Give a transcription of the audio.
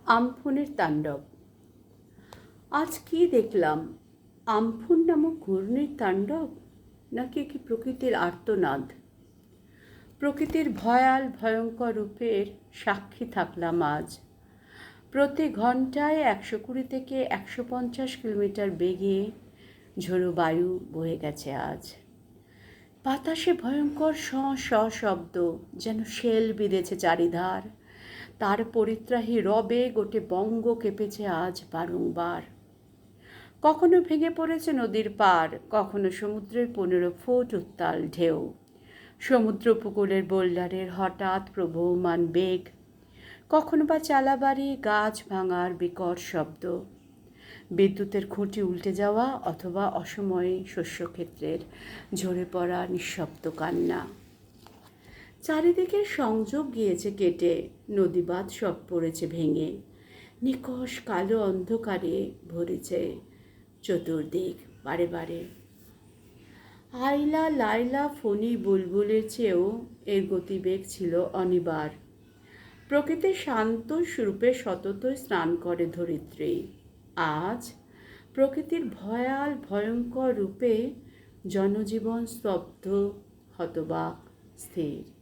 আমফনের তাণ্ডব। আজ কি দেখলাম? আমফন নামক ঘূর্ণির তাণ্ডব, নাকি কি প্রকৃতির আর্তনাদ? প্রকৃতির ভয়াল ভয়ঙ্কর রূপের সাক্ষী থাকলাম আজ। প্রতি ঘন্টায় 120 থেকে 150 কিলোমিটার বেগে ঝোড়ো বায়ু বয়ে গেছে আজ। বাতাসে ভয়ঙ্কর শ শ শব্দ, যেন শেল বিঁধেছে চারিধার। তার পরিত্রাহী রবে গোটে বঙ্গ কেঁপেছে আজ বারংবার। কখনো ভেঙে পড়েছে নদীর পার, কখনো সমুদ্রের 15 ফুট উত্তাল ঢেউ, সমুদ্র উপকূলের বোল্ডারের হঠাৎ প্রবহমান বেগ, কখনো বা চালাবাড়ি গাছ ভাঙার বিকট শব্দ, বিদ্যুতের খুঁটি উল্টে যাওয়া অথবা অসময়ে শস্যক্ষেত্রের ঝরে পড়া নিঃশব্দ কান্না। চারিদিকের সংযোগ গিয়েছে কেটে, নদীবাঁধ সব পড়েছে ভেঙে, নিকষ কালো অন্ধকারে ভরেছে চতুর্দিক বারে বারে। আইলা লাইলা ফণী বুলবুলের চেয়েও এর গতিবেগ ছিল অনিবার। প্রকৃতির শান্ত রূপে সততই স্নান করে ধরিত্রী। আজ প্রকৃতির ভয়াল ভয়ঙ্কর রূপে জনজীবন স্তব্ধ, হতবাক, স্থির।